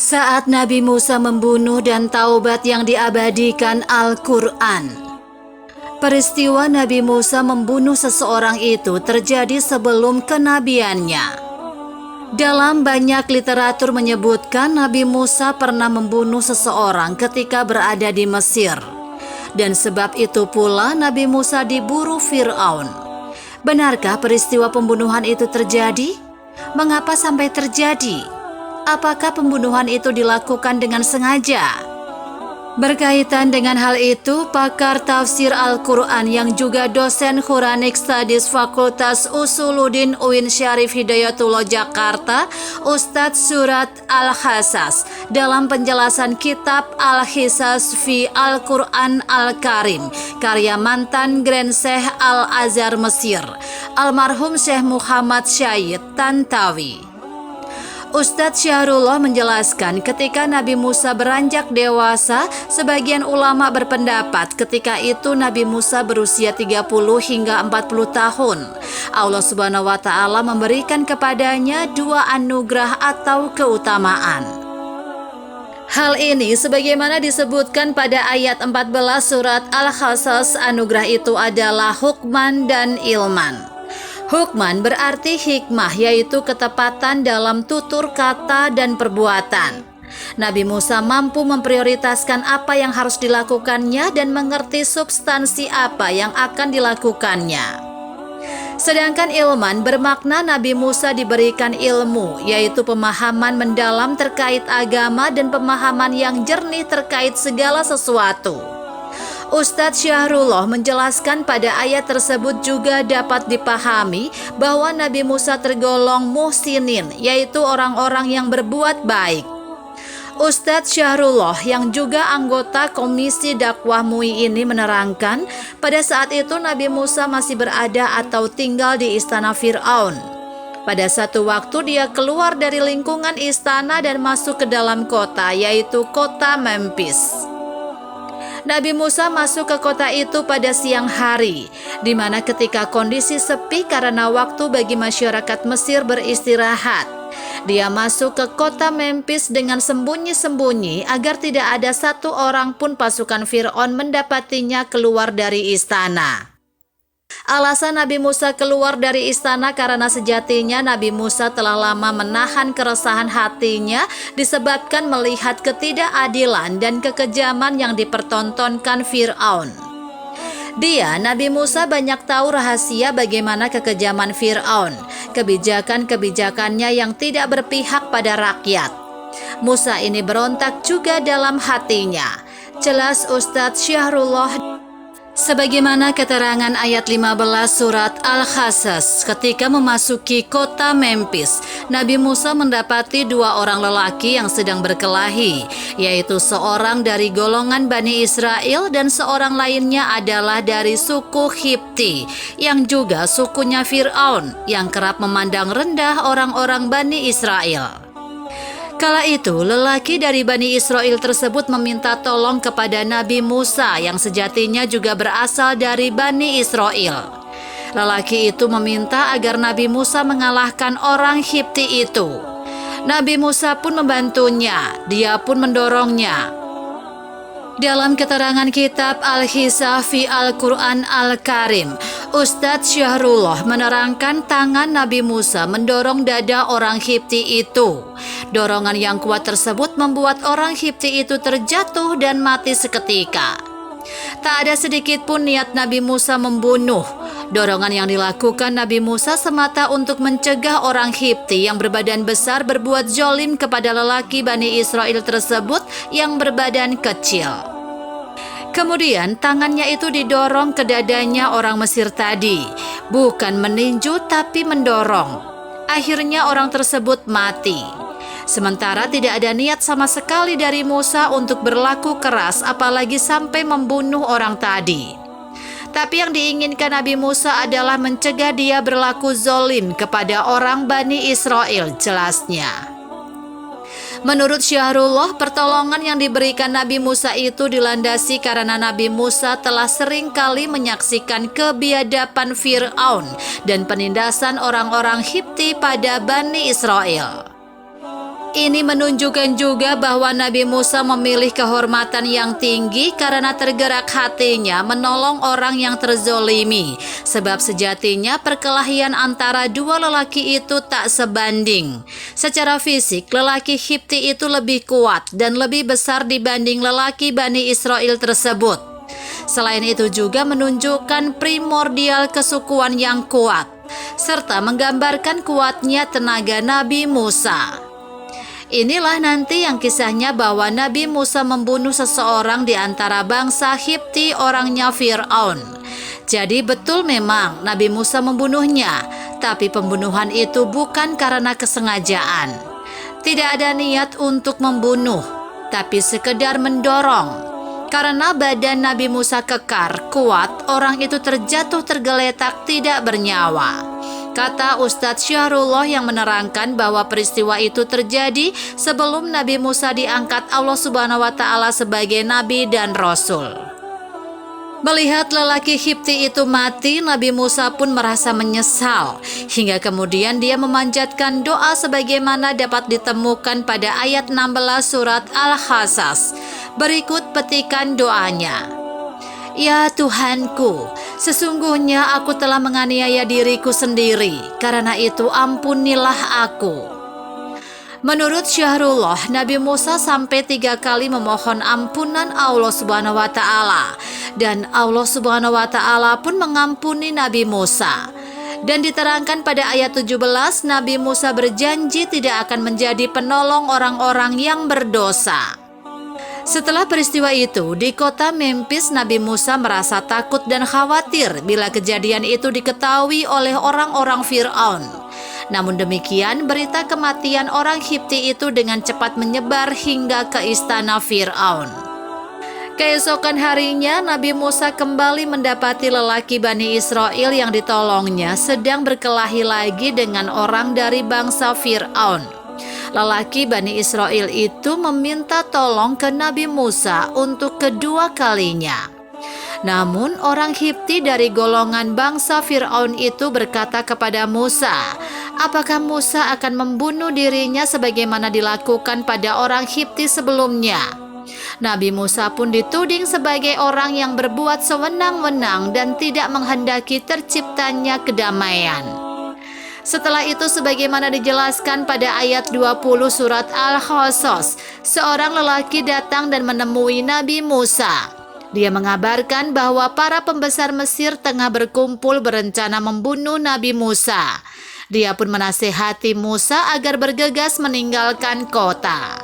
Saat Nabi Musa membunuh dan taubat yang diabadikan Al-Quran. Peristiwa Nabi Musa membunuh seseorang itu terjadi sebelum kenabiannya. Dalam banyak literatur menyebutkan Nabi Musa pernah membunuh seseorang ketika berada di Mesir. Dan sebab itu pula Nabi Musa diburu Fir'aun. Benarkah peristiwa pembunuhan itu terjadi? Mengapa sampai terjadi? Apakah pembunuhan itu dilakukan dengan sengaja? Berkaitan dengan hal itu, pakar tafsir Al-Quran yang juga dosen Quranic Studies Fakultas Usuluddin UIN Syarif Hidayatullah Jakarta, Ustadz Surat Al-Hassas, dalam penjelasan kitab Al-Hisas fi Al-Quran Al-Karim, karya mantan Grand Syekh Al-Azhar Mesir, almarhum Syekh Muhammad Syahid Tantawi. Ustadz Syahrullah menjelaskan ketika Nabi Musa beranjak dewasa, sebagian ulama berpendapat ketika itu Nabi Musa berusia 30 hingga 40 tahun. Allah Subhanahu wa Ta'ala memberikan kepadanya dua anugerah atau keutamaan. Hal ini sebagaimana disebutkan pada ayat 14 surat Al-Qasas, anugerah itu adalah hukman dan ilman. Hukman berarti hikmah, yaitu ketepatan dalam tutur kata dan perbuatan. Nabi Musa mampu memprioritaskan apa yang harus dilakukannya dan mengerti substansi apa yang akan dilakukannya. Sedangkan ilman bermakna Nabi Musa diberikan ilmu, yaitu pemahaman mendalam terkait agama dan pemahaman yang jernih terkait segala sesuatu. Ustadz Syahrullah menjelaskan pada ayat tersebut juga dapat dipahami bahwa Nabi Musa tergolong muhsinin, yaitu orang-orang yang berbuat baik. Ustadz Syahrullah yang juga anggota Komisi Dakwah MUI ini menerangkan, pada saat itu Nabi Musa masih berada atau tinggal di istana Fir'aun. Pada satu waktu dia keluar dari lingkungan istana dan masuk ke dalam kota, yaitu kota Memphis. Nabi Musa masuk ke kota itu pada siang hari, di mana ketika kondisi sepi karena waktu bagi masyarakat Mesir beristirahat. Dia masuk ke kota Memphis dengan sembunyi-sembunyi agar tidak ada satu orang pun pasukan Fir'aun mendapatinya keluar dari istana. Alasan Nabi Musa keluar dari istana karena sejatinya Nabi Musa telah lama menahan keresahan hatinya disebabkan melihat ketidakadilan dan kekejaman yang dipertontonkan Fir'aun. Nabi Musa banyak tahu rahasia bagaimana kekejaman Fir'aun, kebijakan-kebijakannya yang tidak berpihak pada rakyat. Musa ini berontak juga dalam hatinya. Jelas Ustadz Syahrullah. Sebagaimana keterangan ayat 15 surat Al-Qasas, ketika memasuki kota Memphis, Nabi Musa mendapati dua orang lelaki yang sedang berkelahi, yaitu seorang dari golongan Bani Israel dan seorang lainnya adalah dari suku Qibti, yang juga sukunya Fir'aun, yang kerap memandang rendah orang-orang Bani Israel. Kala itu, lelaki dari Bani Israel tersebut meminta tolong kepada Nabi Musa yang sejatinya juga berasal dari Bani Israel. Lelaki itu meminta agar Nabi Musa mengalahkan orang Qibti itu. Nabi Musa pun membantunya, dia pun mendorongnya. Dalam keterangan kitab Al-Hisas fi Al-Quran Al-Karim, Ustadz Syahrullah menerangkan tangan Nabi Musa mendorong dada orang Qibti itu. Dorongan yang kuat tersebut membuat orang Qibti itu terjatuh dan mati seketika. Tak ada sedikit pun niat Nabi Musa membunuh. Dorongan yang dilakukan Nabi Musa semata untuk mencegah orang Qibti yang berbadan besar berbuat zolim kepada lelaki Bani Israel tersebut yang berbadan kecil. Kemudian tangannya itu didorong ke dadanya orang Mesir tadi, bukan meninju tapi mendorong. Akhirnya orang tersebut mati. Sementara tidak ada niat sama sekali dari Musa untuk berlaku keras, apalagi sampai membunuh orang tadi. Tapi yang diinginkan Nabi Musa adalah mencegah dia berlaku zolim kepada orang Bani Israel, jelasnya. Menurut Syahrullah, pertolongan yang diberikan Nabi Musa itu dilandasi karena Nabi Musa telah sering kali menyaksikan kebiadaban Fir'aun dan penindasan orang-orang Qibti pada Bani Israel. Ini menunjukkan juga bahwa Nabi Musa memilih kehormatan yang tinggi karena tergerak hatinya menolong orang yang terzolimi. Sebab sejatinya perkelahian antara dua lelaki itu tak sebanding. Secara fisik, lelaki Kipti itu lebih kuat dan lebih besar dibanding lelaki Bani Israel tersebut. Selain itu juga menunjukkan primordial kesukuan yang kuat, serta menggambarkan kuatnya tenaga Nabi Musa. Inilah nanti yang kisahnya bahwa Nabi Musa membunuh seseorang di antara bangsa Kipti, orangnya Fir'aun. Jadi betul memang Nabi Musa membunuhnya, tapi pembunuhan itu bukan karena kesengajaan. Tidak ada niat untuk membunuh, tapi sekedar mendorong. Karena badan Nabi Musa kekar, kuat, orang itu terjatuh tergeletak tidak bernyawa. Kata Ustadz Syahrullah yang menerangkan bahwa peristiwa itu terjadi sebelum Nabi Musa diangkat Allah Subhanahu wa Ta'ala sebagai Nabi dan Rasul. Melihat lelaki Kipti itu mati, Nabi Musa pun merasa menyesal. Hingga kemudian dia memanjatkan doa sebagaimana dapat ditemukan pada ayat 16 surat Al-Qasas. Berikut petikan doanya. Ya Tuhanku, sesungguhnya aku telah menganiaya diriku sendiri, karena itu ampunilah aku. Menurut Syahrullah, Nabi Musa sampai 3 kali memohon ampunan Allah Subhanahu wa Ta'ala, dan Allah Subhanahu wa Ta'ala pun mengampuni Nabi Musa. Dan diterangkan pada ayat 17, Nabi Musa berjanji tidak akan menjadi penolong orang-orang yang berdosa. Setelah peristiwa itu, di kota Memphis Nabi Musa merasa takut dan khawatir bila kejadian itu diketahui oleh orang-orang Fir'aun. Namun demikian, berita kematian orang Kipti itu dengan cepat menyebar hingga ke istana Fir'aun. Keesokan harinya, Nabi Musa kembali mendapati lelaki Bani Israel yang ditolongnya sedang berkelahi lagi dengan orang dari bangsa Fir'aun. Lelaki Bani Israel itu meminta tolong ke Nabi Musa untuk kedua kalinya. Namun orang Kipti dari golongan bangsa Fir'aun itu berkata kepada Musa, apakah Musa akan membunuh dirinya sebagaimana dilakukan pada orang Kipti sebelumnya? Nabi Musa pun dituding sebagai orang yang berbuat sewenang-wenang dan tidak menghendaki terciptanya kedamaian. Setelah itu sebagaimana dijelaskan pada ayat 20 surat Al-Qasas, seorang lelaki datang dan menemui Nabi Musa. Dia mengabarkan bahwa para pembesar Mesir tengah berkumpul berencana membunuh Nabi Musa. Dia pun menasihati Musa agar bergegas meninggalkan kota.